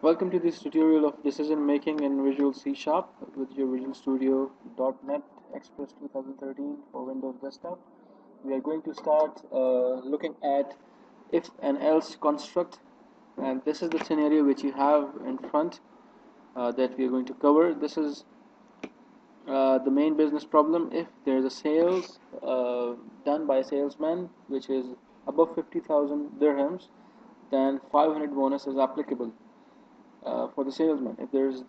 Welcome to this tutorial of decision making in Visual C Sharp with your Visual Studio .NET Express 2013 for Windows Desktop. We are going to start looking at if and else construct, and this is the scenario which you have in front that we are going to cover. This is the main business problem. If there is a sales done by a salesman which is above 50,000 dirhams, then 500 bonus is applicable for the salesman. If there's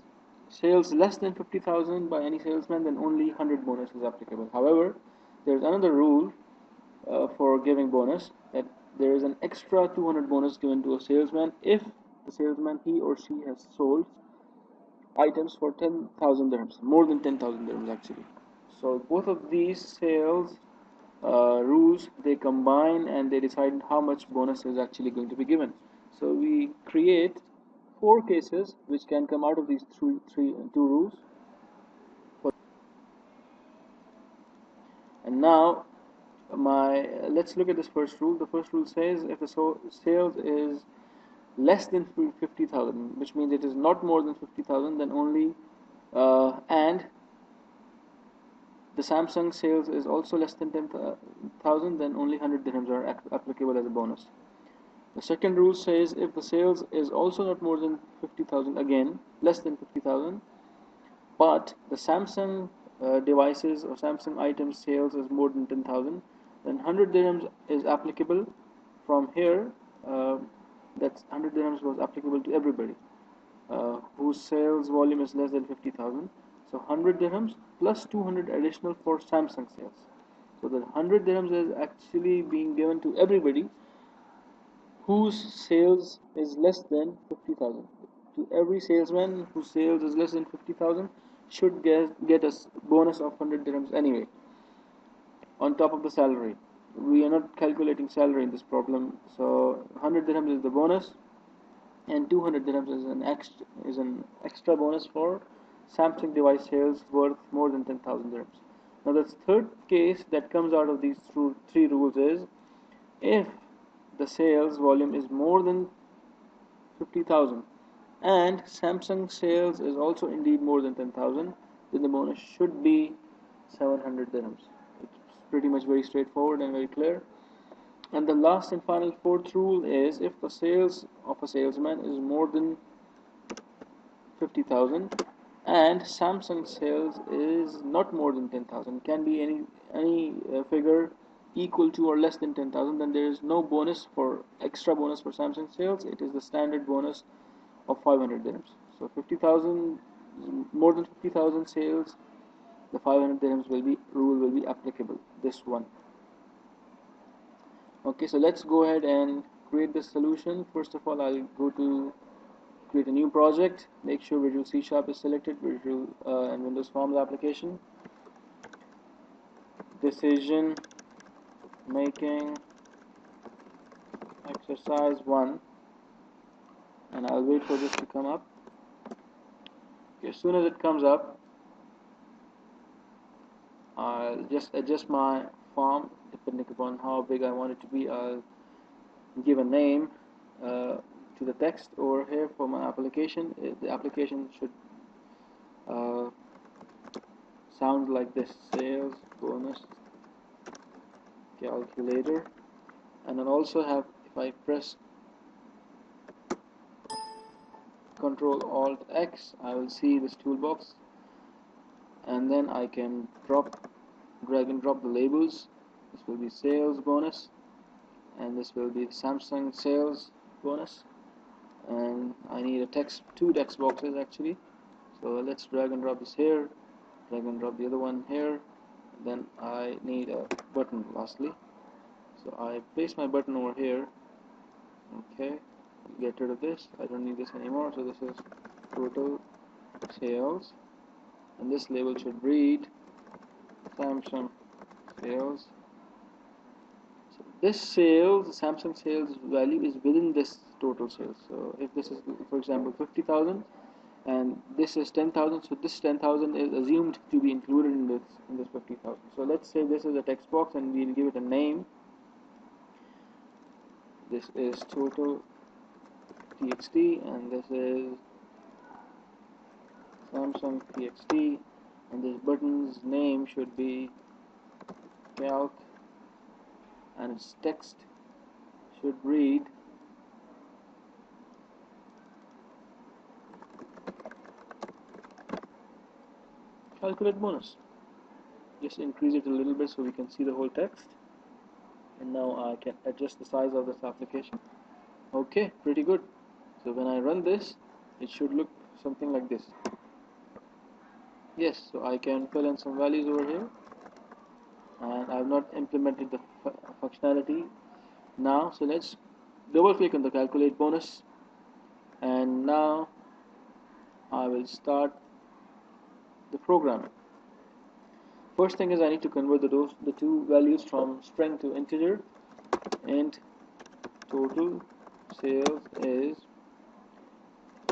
sales less than 50,000 by any salesman, then only 100 bonus is applicable. However, there's another rule for giving bonus, that there is an extra 200 bonus given to a salesman if the salesman, he or she, has sold items for 10,000 dirhams, more than 10,000 dirhams actually. So both of these sales rules, they combine and they decide how much bonus is actually going to be given. So we create four cases which can come out of these two rules. And now let's look at this first rule. The first rule says if the sales is less than 50,000, which means it is not more than 50,000, then only and the Samsung sales is also less than 10,000, then only 100 dirhams are applicable as a bonus. The second rule says if the sales is also not more than 50,000, again less than 50,000, but the Samsung devices or Samsung items sales is more than 10,000, then 100 dirhams is applicable from here. That's 100 dirhams was applicable to everybody whose sales volume is less than 50,000. So 100 dirhams plus 200 additional for Samsung sales. So the 100 dirhams is actually being given to everybody whose sales is less than 50,000. To every salesman whose sales is less than 50,000 should get a bonus of 100 dirhams anyway, on top of the salary. We are not calculating salary in this problem, so 100 dirhams is the bonus, and 200 dirhams is an extra bonus for Samsung device sales worth more than 10,000 dirhams. Now the third case that comes out of these three rules is if the sales volume is more than 50,000 and Samsung sales is also indeed more than 10,000, then the bonus should be 700 dirhams. It's pretty much very straightforward and very clear. And the last and final fourth rule is if the sales of a salesman is more than 50,000 and Samsung sales is not more than 10,000, can be any figure equal to or less than 10,000, then there is no bonus for extra bonus for Samsung sales. It is the standard bonus of 500 dirhams. So 50,000, more than 50,000 sales, the 500 dirhams rule will be applicable. This one. Okay, so let's go ahead and create this solution. First of all, I'll go to create a new project. Make sure Visual C Sharp is selected, Visual and Windows Forms application. Decision making exercise 1, and I'll wait for this to come up. Okay, as soon as it comes up, I'll just adjust my form depending upon how big I want it to be. I'll give a name to the text over here for my application. The application should sound like this: sales bonus calculator. And I'll also have, if I press Control Alt X, I will see this toolbox, and then I can drag and drop the labels. This will be sales bonus, and this will be Samsung sales bonus, and I need two text boxes actually. So let's drag and drop this here, drag and drop the other one here. Then I need a button lastly, so I place my button over here. Okay, get rid of this, I don't need this anymore. So this is total sales, and this label should read Samsung sales. So this sales, Samsung sales value is within this total sales. So if this is, for example, 50,000 and this is 10,000, so this 10,000 is assumed to be included in this 50,000. So let's say this is a text box and we'll give it a name. This is total txt, and this is Samsung txt, and this button's name should be calc, and its text should read calculate bonus. Just increase it a little bit so we can see the whole text, and now I can adjust the size of this application. Okay, pretty good. So when I run this, it should look something like this. Yes, so I can fill in some values over here, and I have not implemented the functionality now. So let's double click on the calculate bonus, and now I will start the programming. First thing is I need to convert the two values from string to integer. Int total sales is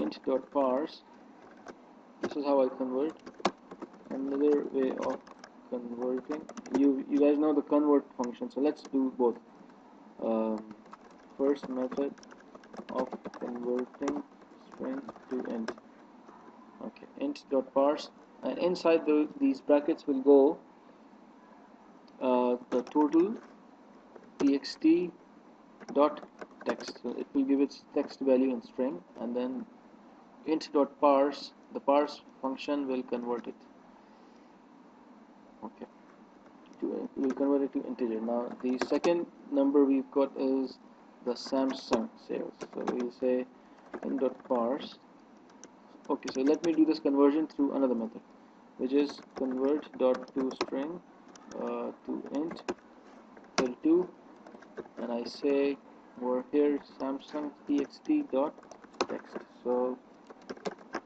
int.parse. This is how I convert. Another way of converting, you guys know the convert function, so let's do both. First method of converting string to int. Okay, int.parse, and inside these brackets will go the total txt dot text. So it will give its text value in string, and then int.parse, the parse function will convert it. Okay, we'll convert it to integer. Now the second number we've got is the Samsung sales, so we'll say int.parse. Okay, so let me do this conversion through another method, which is convert.toString to int 32, and I say over here Samsung txt dot text. So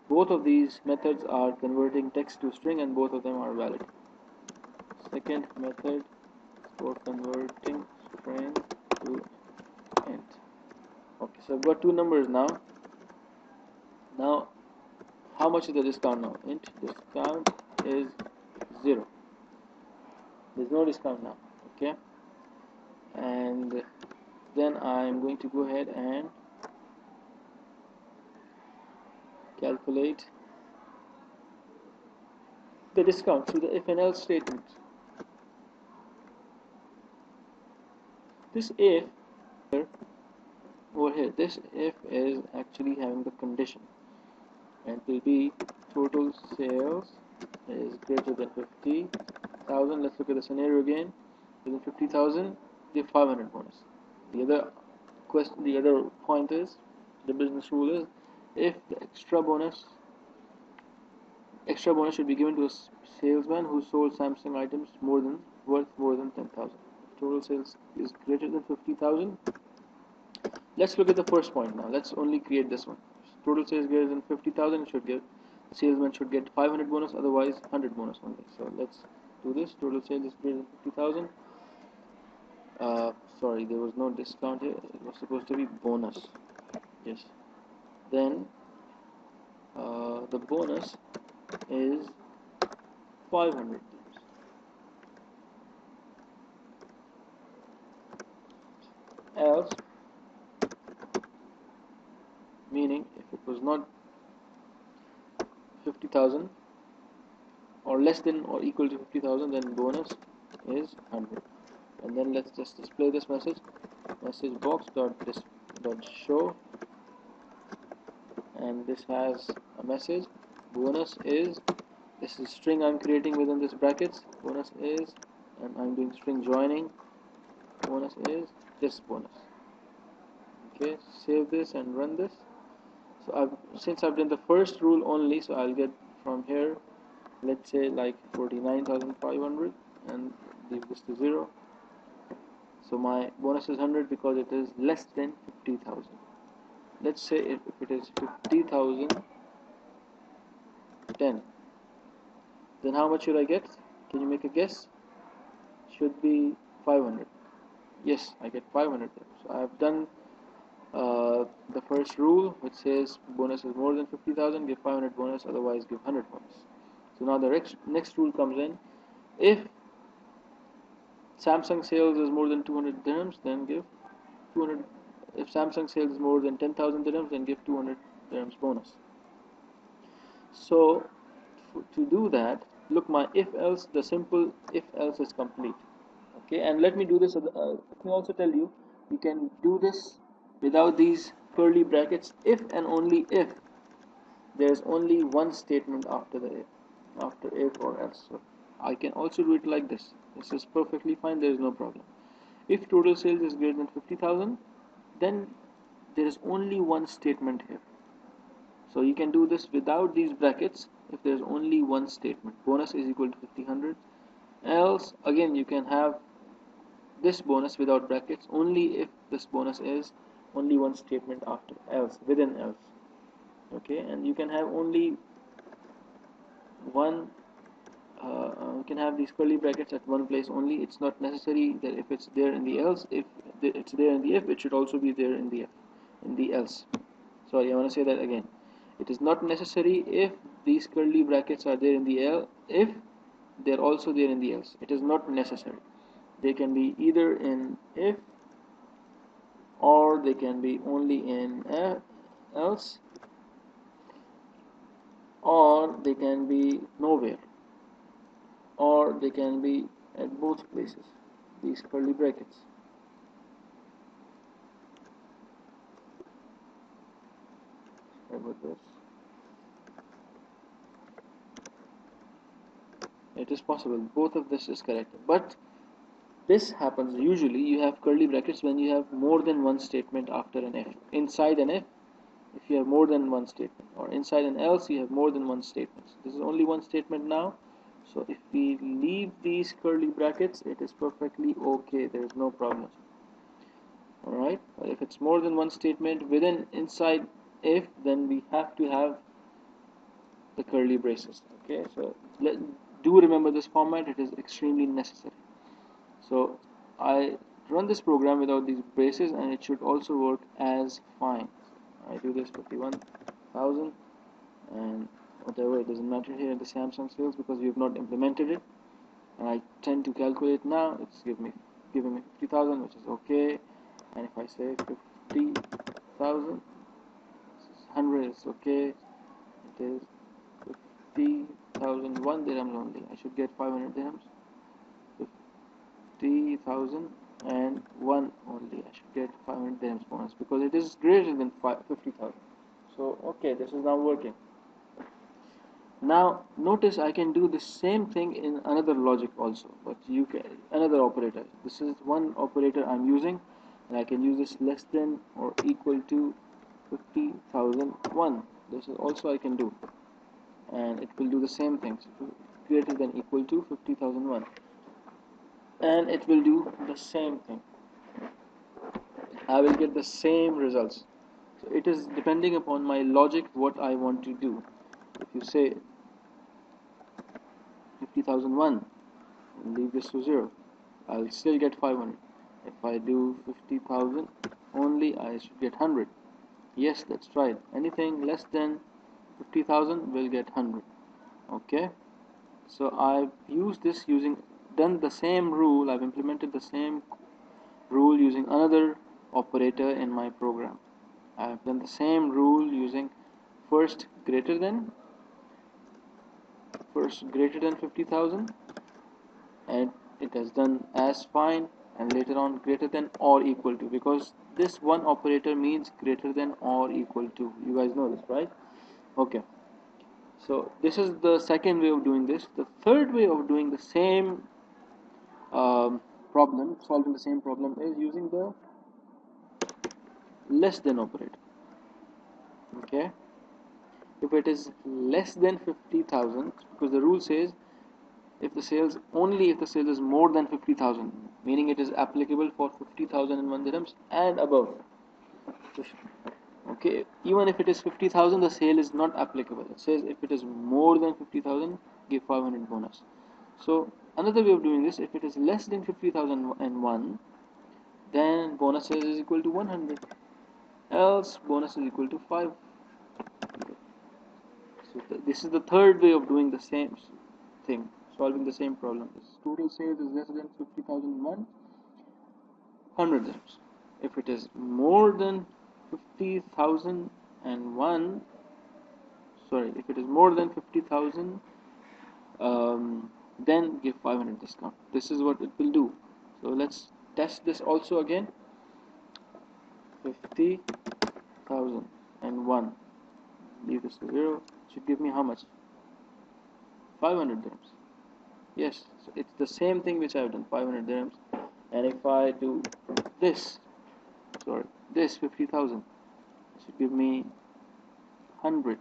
both of these methods are converting text to string, and both of them are valid. Second method for converting string to int. Okay, so I've got two numbers now. Now, how much is the discount now? Int discount is 0. There's no discount now. Okay, and then I'm going to go ahead and calculate the discount through the if and else statement. This if over here, this if is actually having the condition, and it will be total sales is greater than 50,000. Let's look at the scenario again. Within 50,000, give 500 bonus. The other point is, the business rule is, if the extra bonus should be given to a salesman who sold Samsung items worth more than 10,000. Total sales is greater than 50,000. Let's look at the first point now. Let's only create this one. Total sales greater than 50,000 should get, salesman should get 500 bonus, otherwise 100 bonus only. So let's do this. Total sales is greater than 50,000. Sorry, there was no discount here. It was supposed to be bonus. Yes. Then the bonus is 500. Else, meaning if it was not 50,000 or less than or equal to 50,000, then bonus is 100. And then let's just display this message box dot show, and this has a message. Bonus is, this is string I'm creating within this brackets. Bonus is, and I'm doing string joining. Bonus is this bonus. Okay, save this and run this. So since I've done the first rule only, so I'll get from here, let's say like 49,500, and leave this to 0. So my bonus is 100 because it is less than 50,000. Let's say if it is 50,010, then how much should I get? Can you make a guess? Should be 500. Yes, I get 500. So I have done the first rule, which says bonus is more than 50,000, give 500 bonus, otherwise give 100 bonus. So now the next rule comes in. If Samsung sales is more than 200 dirhams, then give 200 If Samsung sales is more than 10,000 dirhams, then give 200 dirhams bonus. So to do that, look, my if else, the simple if else is complete. Okay, and let me do this. Let me also tell you, you can do this without these curly brackets if and only if there is only one statement after the if, after if or else. So I can also do it like this. This is perfectly fine. There is no problem. If total sales is greater than 50,000, then there is only one statement here. So you can do this without these brackets if there is only one statement. Bonus is equal to 50, else again you can have this bonus without brackets only if this bonus is only one statement after else, within else. Okay, and you can have only one you can have these curly brackets at one place only. It's not necessary that if it's there in the else, if it's there in the if, it should also be there in the if, in the else. Sorry, I want to say that again. It is not necessary if these curly brackets are there in the else, if they're also there in the else. It is not necessary. They can be either in if, or they can be only in else, or they can be nowhere, or they can be at both places, these curly brackets. Sorry about this. It is possible, both of this is correct, but this happens usually. You have curly brackets when you have more than one statement after an if. Inside an if you have more than one statement, or inside an else you have more than one statement. So this is only one statement now, so if we leave these curly brackets, it is perfectly okay, there is no problem. Alright, but if it's more than one statement within inside if, then we have to have the curly braces. Okay, so do remember this format, it is extremely necessary. So I run this program without these braces and it should also work as fine. I do this 51,000 and whatever, it doesn't matter here the Samsung sales because we have not implemented it, and I tend to calculate now. It's giving me 50,000, which is okay. And if I say 50,000, 100 is okay. It is 50,001 dirhams only. I should get 500 dirhams. 50,001 only. I should get 500 dirhams bonus because it is greater than 50,000. So okay, this is now working. Now notice I can do the same thing in another logic also, but you can another operator. This is one operator I'm using, and I can use this less than or equal to 50,001. This is also I can do, and it will do the same thing. So greater than equal to 50,001, and it will do the same thing. I will get the same results. So it is depending upon my logic what I want to do. If you say 50,001 and leave this to 0, I'll still get 500. If I do 50,000 only, I should get 100. Yes, that's right. Anything less than 50,000 will get 100. Okay, so I've used this done the same rule. I've implemented the same rule using another operator in my program. I've done the same rule using first greater than 50,000, and it has done as fine, and later on greater than or equal to, because this one operator means greater than or equal to. You guys know this, right? Okay, so this is the second way of doing this. The third way of doing the same problem, solving the same problem, is using the less than operator. Okay, if it is less than 50,000, because the rule says if the sales is more than 50,000, meaning it is applicable for 50,001 dirhams and above. Okay, even if it is 50,000, the sale is not applicable. It says if it is more than 50,000, give 500 bonus. So another way of doing this, if it is less than 50,001, then bonus is equal to 100, else bonus is equal to 5. So this is the third way of doing the same thing, solving the same problem. Total sales is less than 50,001, 100 dirhams. if it is more than 50,001, sorry, if it is more than 50,000, then give 500 discount. This is what it will do. So let's test this also again. 50,001, leave this to 0, should give me how much? 500 dirhams. Yes, so it's the same thing which I've done, 500 dirhams. And if I do this, sorry, this 50,000, it should give me 100.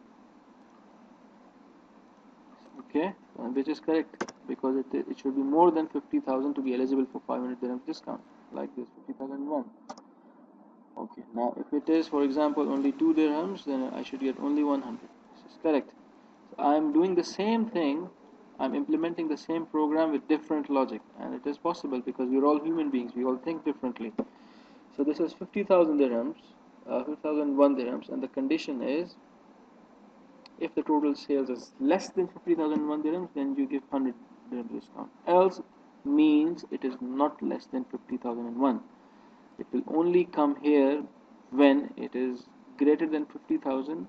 Okay, which is correct, because it should be more than 50,000 to be eligible for 500 dirhams discount, like this 50,001. Okay, now if it is, for example, only 2 dirhams, then I should get only 100. This is correct. So I am doing the same thing, I'm implementing the same program with different logic, and it is possible because we're all human beings, we all think differently. So this is 50,000 dirhams, 50,001 dirhams, and the condition is, if the total sales is less than 50,001 dirhams, then you give 100 dirhams discount. Else means it is not less than 50,001. It will only come here when it is greater than 50,000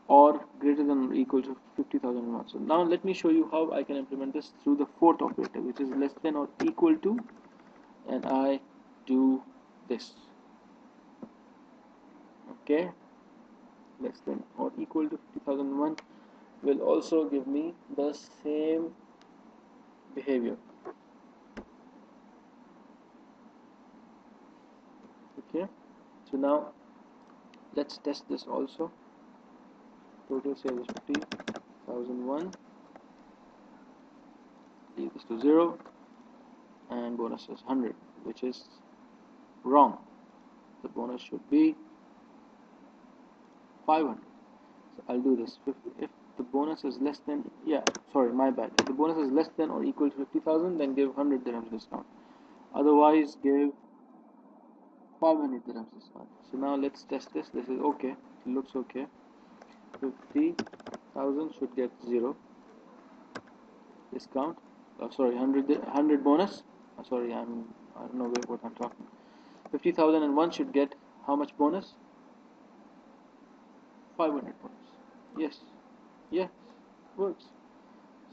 or greater than or equal to 50,001. So now let me show you how I can implement this through the fourth operator, which is less than or equal to, and I do this. Okay, less than or equal to 50,001 will also give me the same behavior. Okay, so now let's test this also. Total sales is 50,001, leave this to 0, and bonus is 100, which is wrong. The bonus should be 500. So I'll do this. If the bonus is less than, sorry, my bad. If the bonus is less than or equal to 50,000, then give 100 dirhams discount. Otherwise, give 500 dirhams discount. So now let's test this. This is okay. It looks okay. 50,000 should get 0 discount. Sorry, 100 bonus. Sorry, I don't know what I'm talking. 50,001 should get how much bonus? 500 bonus. Yes, works.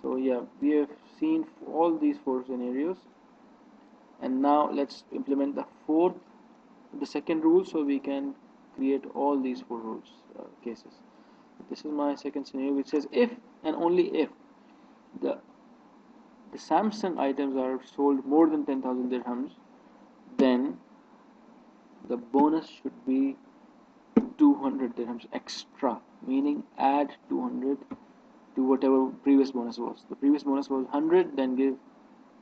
So yeah, we have seen all these 4 scenarios, and now let's implement the second rule, so we can create all these 4 rules cases. This is my second scenario, which says if and only if the Samsung items are sold more than 10,000 dirhams, then the bonus should be 200 dirhams extra, meaning add 200 to whatever previous bonus was. The previous bonus was 100, then give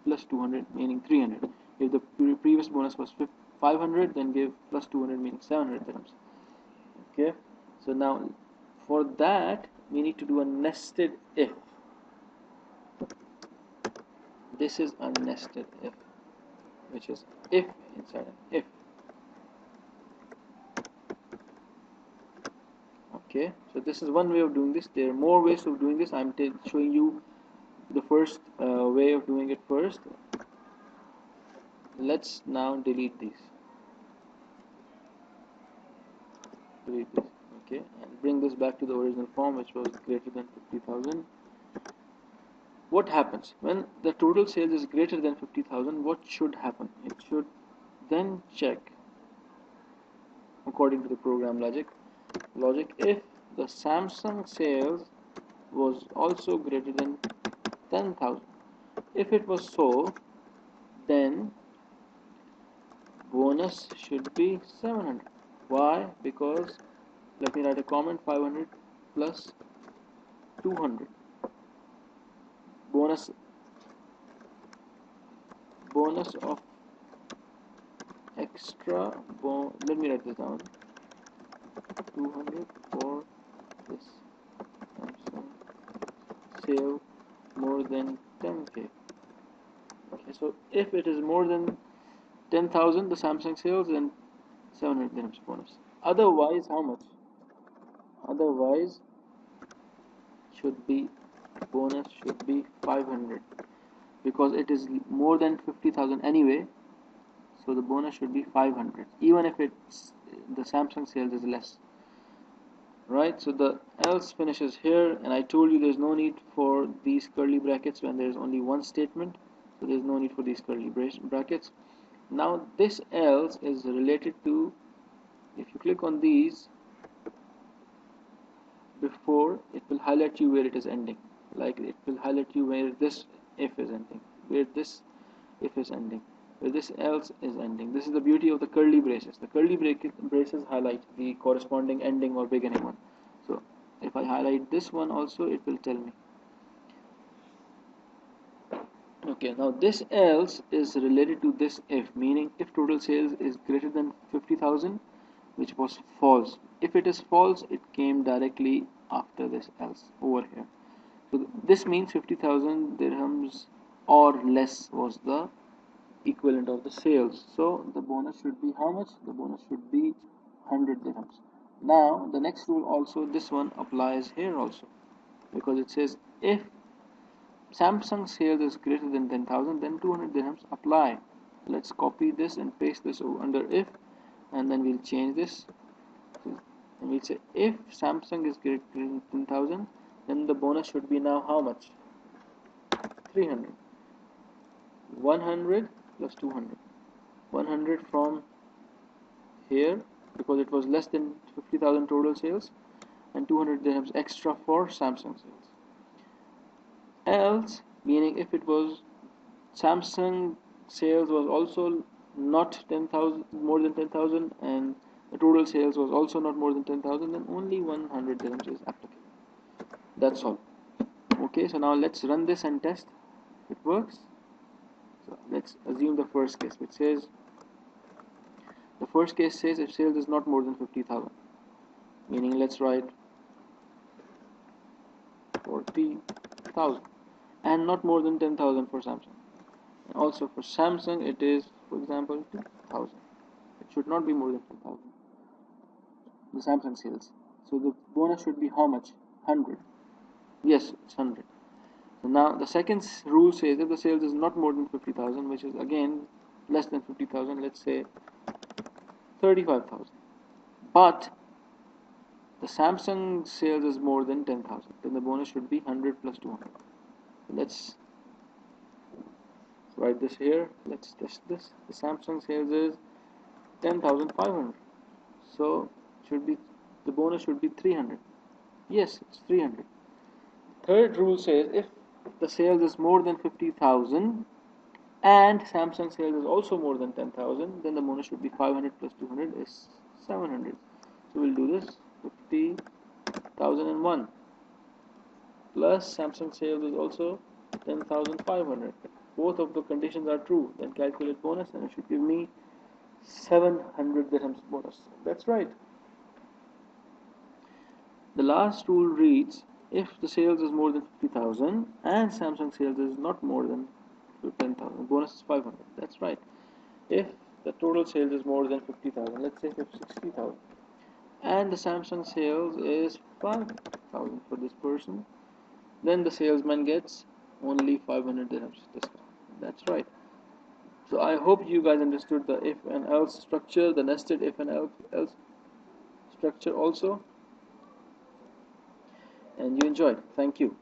plus 200, meaning 300. If the previous bonus was 500, then give plus 200, meaning 700 dirhams. Okay, so now for that we need to do a nested if. This is a nested if, which is if inside an if. Okay, so this is one way of doing this. There are more ways of doing this. I'm showing you the first way of doing it first. Let's now delete these. Okay, and bring this back to the original form, which was greater than 50,000. What happens when the total sales is greater than 50,000? What should happen? It should then check, according to the program logic, if the Samsung sales was also greater than 10,000. If it was so, then bonus should be 700. Why? Because, let me write a comment, 500 plus 200. Bonus of extra, let me write this down, 200 for this Samsung sale more than 10k. Okay, so if it is more than 10,000 the Samsung sales, then 700 dirhams bonus. Otherwise, how much? Otherwise, bonus should be 500, because it is more than 50,000 anyway. so the bonus should be 500, even if it's the Samsung sales is less, right? So the else finishes here, and I told you there's no need for these curly brackets when there's only one statement, so there's no need for these curly brackets. Now this else is related to, if you click on these before, it will highlight you where it is ending, like it will highlight you where this if is ending, where this if is ending, where this else is ending. This is the beauty of the curly braces. The curly braces highlight the corresponding ending or beginning one. So if I highlight this one also, it will tell me. Okay, now this else is related to this if, meaning if total sales is greater than 50,000, which was false. If it is false, it came directly after this else over here. So this means 50,000 dirhams or less was the equivalent of the sales. So the bonus should be how much? The bonus should be 100 dirhams. Now the next rule also, this one applies here also, because it says if Samsung sales is greater than 10,000, then 200 dirhams apply. Let's copy this and paste this under if, and then we'll change this. And we'll say if Samsung is greater than 10,000, then the bonus should be now how much? 300. 100 plus 200. 100 from here because it was less than 50,000 total sales, and 200 dirhams extra for Samsung sales. Else, meaning if it was Samsung sales was also not 10,000, more than 10,000, and the total sales was also not more than 10,000, then only 100 dirhams is applicable. That's all. Okay, so now let's run this and test if it works. So let's assume the first case, which says, the first case says if sales is not more than 50,000, meaning let's write 40,000, and not more than 10,000 for Samsung. And also for Samsung it is, for example, 2,000. It should not be more than 2,000, the Samsung sales. So the bonus should be how much? 100. Yes, it's 100. So now the second rule says if the sales is not more than 50,000, which is again less than 50,000, let's say 35,000, but the Samsung sales is more than 10,000, then the bonus should be 100 plus 200. Let's write this here. Let's test this. The Samsung sales is 10,500, so should be, the bonus should be 300. Yes, it's 300. Third rule says if the sales is more than 50,000 and Samsung sales is also more than 10,000, then the bonus should be 500 plus 200 is 700. So we'll do this. 50,001 plus Samsung sales is also 10,500. Both of the conditions are true. Then calculate bonus, and it should give me 700 dirhams bonus. That's right. The last rule reads if the sales is more than 50,000 and Samsung sales is not more than 10,000, bonus is 500. That's right. If the total sales is more than 50,000, let's say 60,000, and the Samsung sales is 5,000 for this person, then the salesman gets only 500 dirhams discount. That's right. So I hope you guys understood the if and else structure, the nested if and else structure also, and you enjoyed. Thank you.